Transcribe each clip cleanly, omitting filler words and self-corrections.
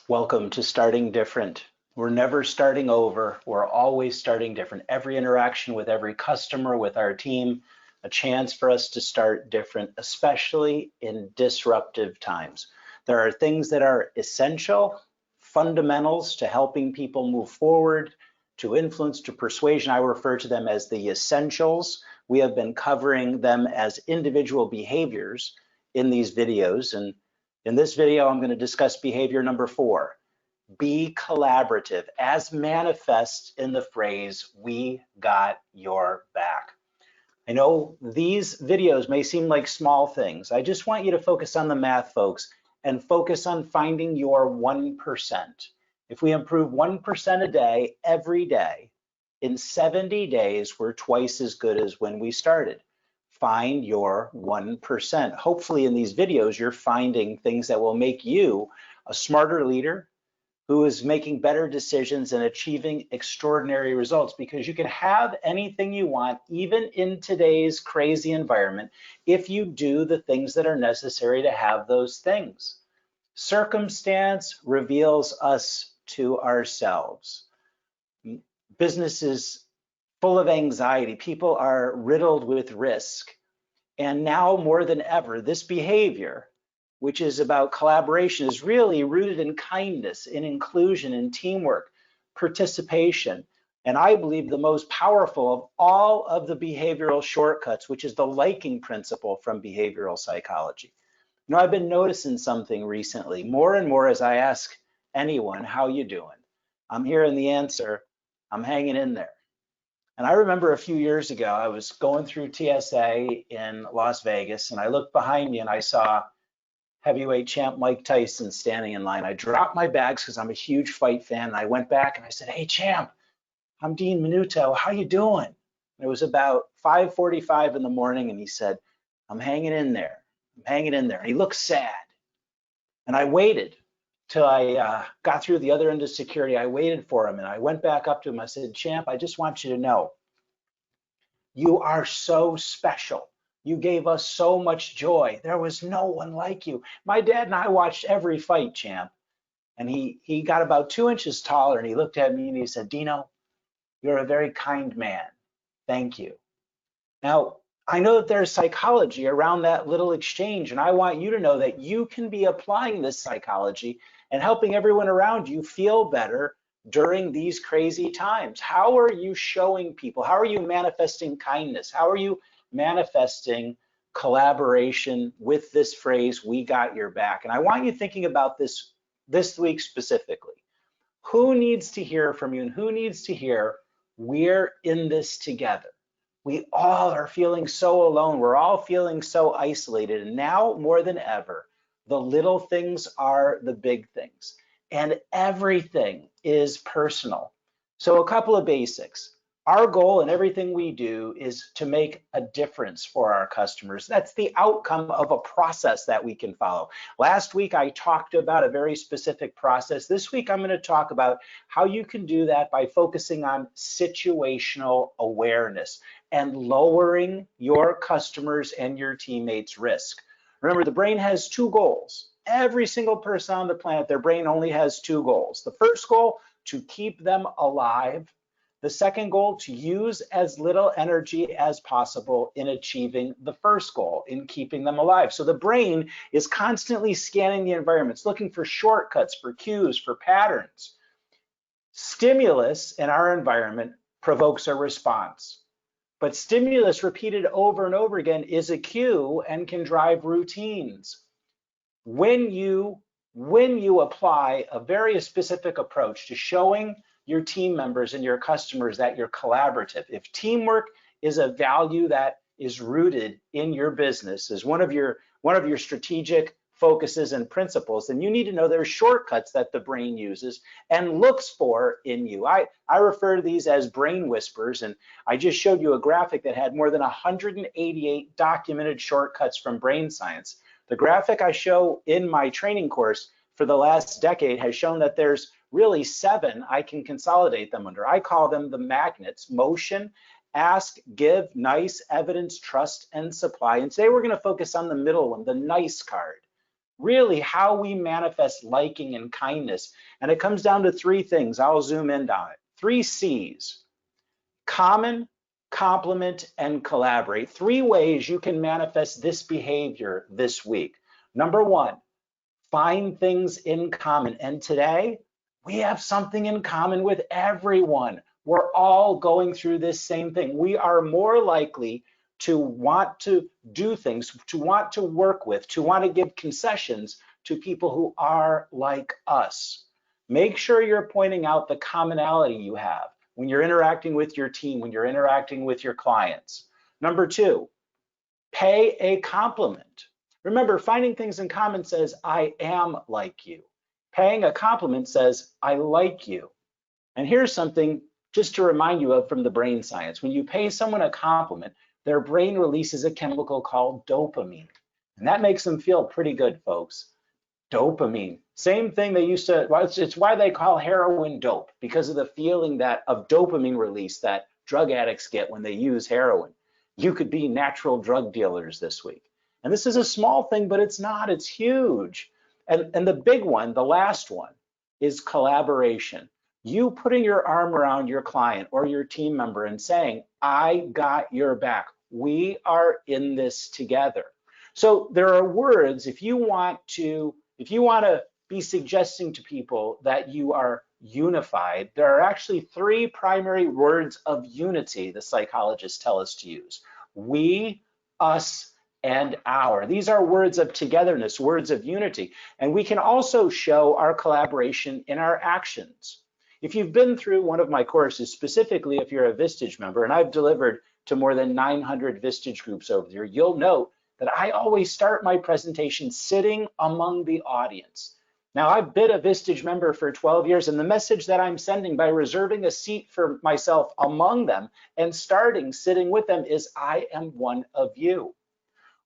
Welcome to Starting Different. We're never starting over. We're always starting different. Every interaction with every customer, with our team, a chance for us to start different, especially in disruptive times. There are things that are essential, fundamentals to helping people move forward, to influence, to persuasion. I refer to them as the essentials. We have been covering them as individual behaviors in these videos. And in this video, I'm going to discuss behavior number 4. Be collaborative, as manifest in the phrase, "We got your back." I know these videos may seem like small things. I just want you to focus on the math, folks, and focus on finding your 1%. If we improve 1% a day, every day, in 70 days, we're twice as good as when we started. Find your 1%. Hopefully in these videos, you're finding things that will make you a smarter leader who is making better decisions and achieving extraordinary results, because you can have anything you want, even in today's crazy environment, if you do the things that are necessary to have those things. Circumstance reveals us to ourselves. Business is full of anxiety. People are riddled with risk. And now more than ever, this behavior, which is about collaboration, is really rooted in kindness, in inclusion, in teamwork, participation. And I believe the most powerful of all of the behavioral shortcuts, which is the liking principle from behavioral psychology. You know, I've been noticing something recently, more and more, as I ask anyone, "How you doing?" I'm hearing the answer, "I'm hanging in there." And I remember a few years ago, I was going through TSA in Las Vegas, and I looked behind me and I saw heavyweight champ Mike Tyson standing in line. I dropped my bags because I'm a huge fight fan, and I went back and I said, "Hey, champ, I'm Dean Minuto. How you doing?" And it was about 5:45 in the morning, and he said, "I'm hanging in there. I'm hanging in there." And he looked sad. And I waited till I got through the other end of security. I waited for him, and I went back up to him. I said, "Champ, I just want you to know, you are so special. You gave us so much joy. There was no one like you. My dad and I watched every fight, champ." And he got about 2 inches taller, and he looked at me and he said, "Dino, you're a very kind man. Thank you." Now, I know that there's psychology around that little exchange, and I want you to know that you can be applying this psychology and helping everyone around you feel better during these crazy times. How are you showing people? How are you manifesting kindness? How are you manifesting collaboration with this phrase, "We got your back"? And I want you thinking about this week specifically. Who needs to hear from you, and who needs to hear, "We're in this together"? We all are feeling so alone. We're all feeling so isolated. And now more than ever, the little things are the big things, and everything is personal. So a couple of basics. Our goal in everything we do is to make a difference for our customers. That's the outcome of a process that we can follow. Last week, I talked about a very specific process. This week, I'm going to talk about how you can do that by focusing on situational awareness and lowering your customers and your teammates' risk. Remember, the brain has 2 goals. Every single person on the planet, their brain only has 2 goals. The first goal, to keep them alive. The second goal, to use as little energy as possible in achieving the first goal, in keeping them alive. So the brain is constantly scanning the environment. It's looking for shortcuts, for cues, for patterns. Stimulus in our environment provokes a response. But stimulus repeated over and over again is a cue and can drive routines. When you apply a very specific approach to showing your team members and your customers that you're collaborative, if teamwork is a value that is rooted in your business as one of your strategic focuses and principles, then you need to know there's shortcuts that the brain uses and looks for in you. I refer to these as brain whispers, and I just showed you a graphic that had more than 188 documented shortcuts from brain science. The graphic I show in my training course for the last decade has shown that there's really 7 I can consolidate them under. I call them the magnets: motion, ask, give, nice, evidence, trust, and supply. And today we're going to focus on the middle one, the nice card. really how we manifest liking and kindness. And it comes down to three things. I'll zoom in on it. 3 C's: common, complement, and collaborate. 3 ways you can manifest this behavior this week. Number 1, find things in common. And today, we have something in common with everyone. We're all going through this same thing. We are more likely to want to do things, to want to work with, to want to give concessions to people who are like us. Make sure you're pointing out the commonality you have when you're interacting with your team, when you're interacting with your clients. Number 2, pay a compliment. Remember, finding things in common says, I am like you. Paying a compliment says, I like you. And here's something just to remind you of from the brain science. When you pay someone a compliment, their brain releases a chemical called dopamine. And that makes them feel pretty good, folks. Dopamine. Same thing they used to, well, it's why they call heroin dope, because of the feeling that of dopamine release that drug addicts get when they use heroin. You could be natural drug dealers this week. And this is a small thing, but it's not, it's huge. And the big one, the last one, is collaboration. You putting your arm around your client or your team member and saying, I got your back. We are in this together. So there are words, if you want to be suggesting to people that you are unified, there are actually 3 primary words of unity the psychologists tell us to use: we, us, and our. These are words of togetherness, words of unity. And we can also show our collaboration in our actions. If you've been through one of my courses, specifically if you're a Vistage member, and I've delivered to more than 900 Vistage groups over there, you'll note that I always start my presentation sitting among the audience. Now, I've been a Vistage member for 12 years, and the message that I'm sending by reserving a seat for myself among them and starting sitting with them is, I am one of you.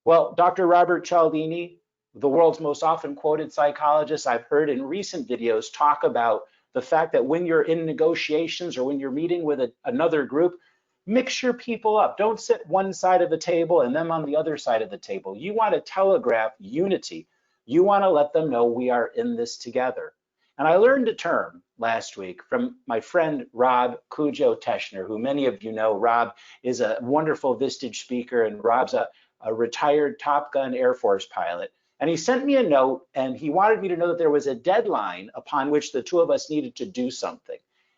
Well, Dr. Robert Cialdini, the world's most often quoted psychologist, I've heard in recent videos talk about the fact that when you're in negotiations or when you're meeting with another group, mix your people up. Don't sit one side of the table and them on the other side of the table. You want to telegraph unity. You want to let them know we are in this together. And I learned a term last week from my friend Rob Cujo-Teschner, who many of you know. Rob is a wonderful Vistage speaker, and Rob's a retired Top Gun Air Force pilot. And he sent me a note, and he wanted me to know that there was a deadline upon which the two of us needed to do something.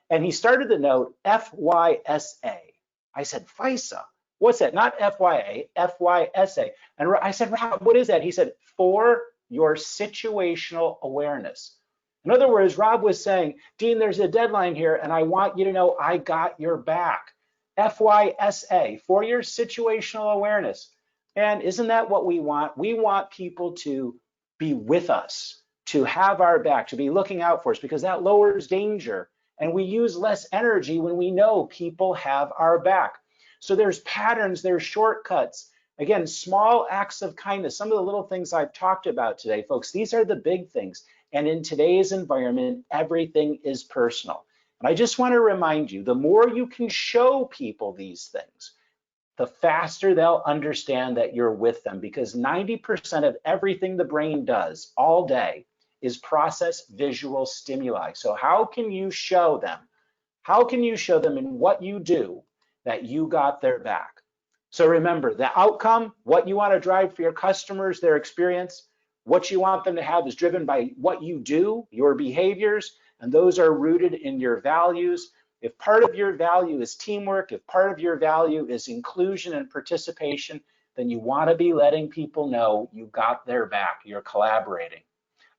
And he started the note FYSA. I said, FISA, what's that? Not FYA, FYSA. And I said, Rob, what is that? He said, for your situational awareness. In other words, Rob was saying, Dean, there's a deadline here, and I want you to know I got your back. FYSA, for your situational awareness. And isn't that what we want? We want people to be with us, to have our back, to be looking out for us, because that lowers danger. And we use less energy when we know people have our back. So there's patterns, there's shortcuts. Again, small acts of kindness. Some of the little things I've talked about today, folks, these are the big things. And in today's environment, everything is personal. And I just want to remind you, the more you can show people these things, the faster they'll understand that you're with them, because 90% of everything the brain does all day is process visual stimuli. So how can you show them? How can you show them in what you do that you got their back? So remember, the outcome, what you want to drive for your customers, their experience, what you want them to have is driven by what you do, your behaviors, and those are rooted in your values. If part of your value is teamwork, if part of your value is inclusion and participation, then you want to be letting people know you got their back, you're collaborating.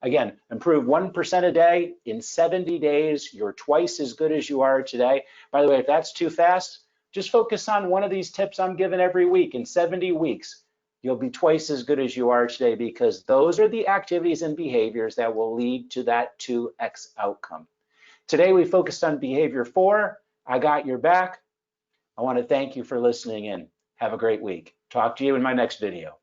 Again, improve 1% a day. In 70 days, you're twice as good as you are today. By the way, if that's too fast, just focus on one of these tips I'm giving every week. In 70 weeks, you'll be twice as good as you are today, because those are the activities and behaviors that will lead to that 2x outcome. Today, we focused on behavior 4, I got your back. I want to thank you for listening in. Have a great week. Talk to you in my next video.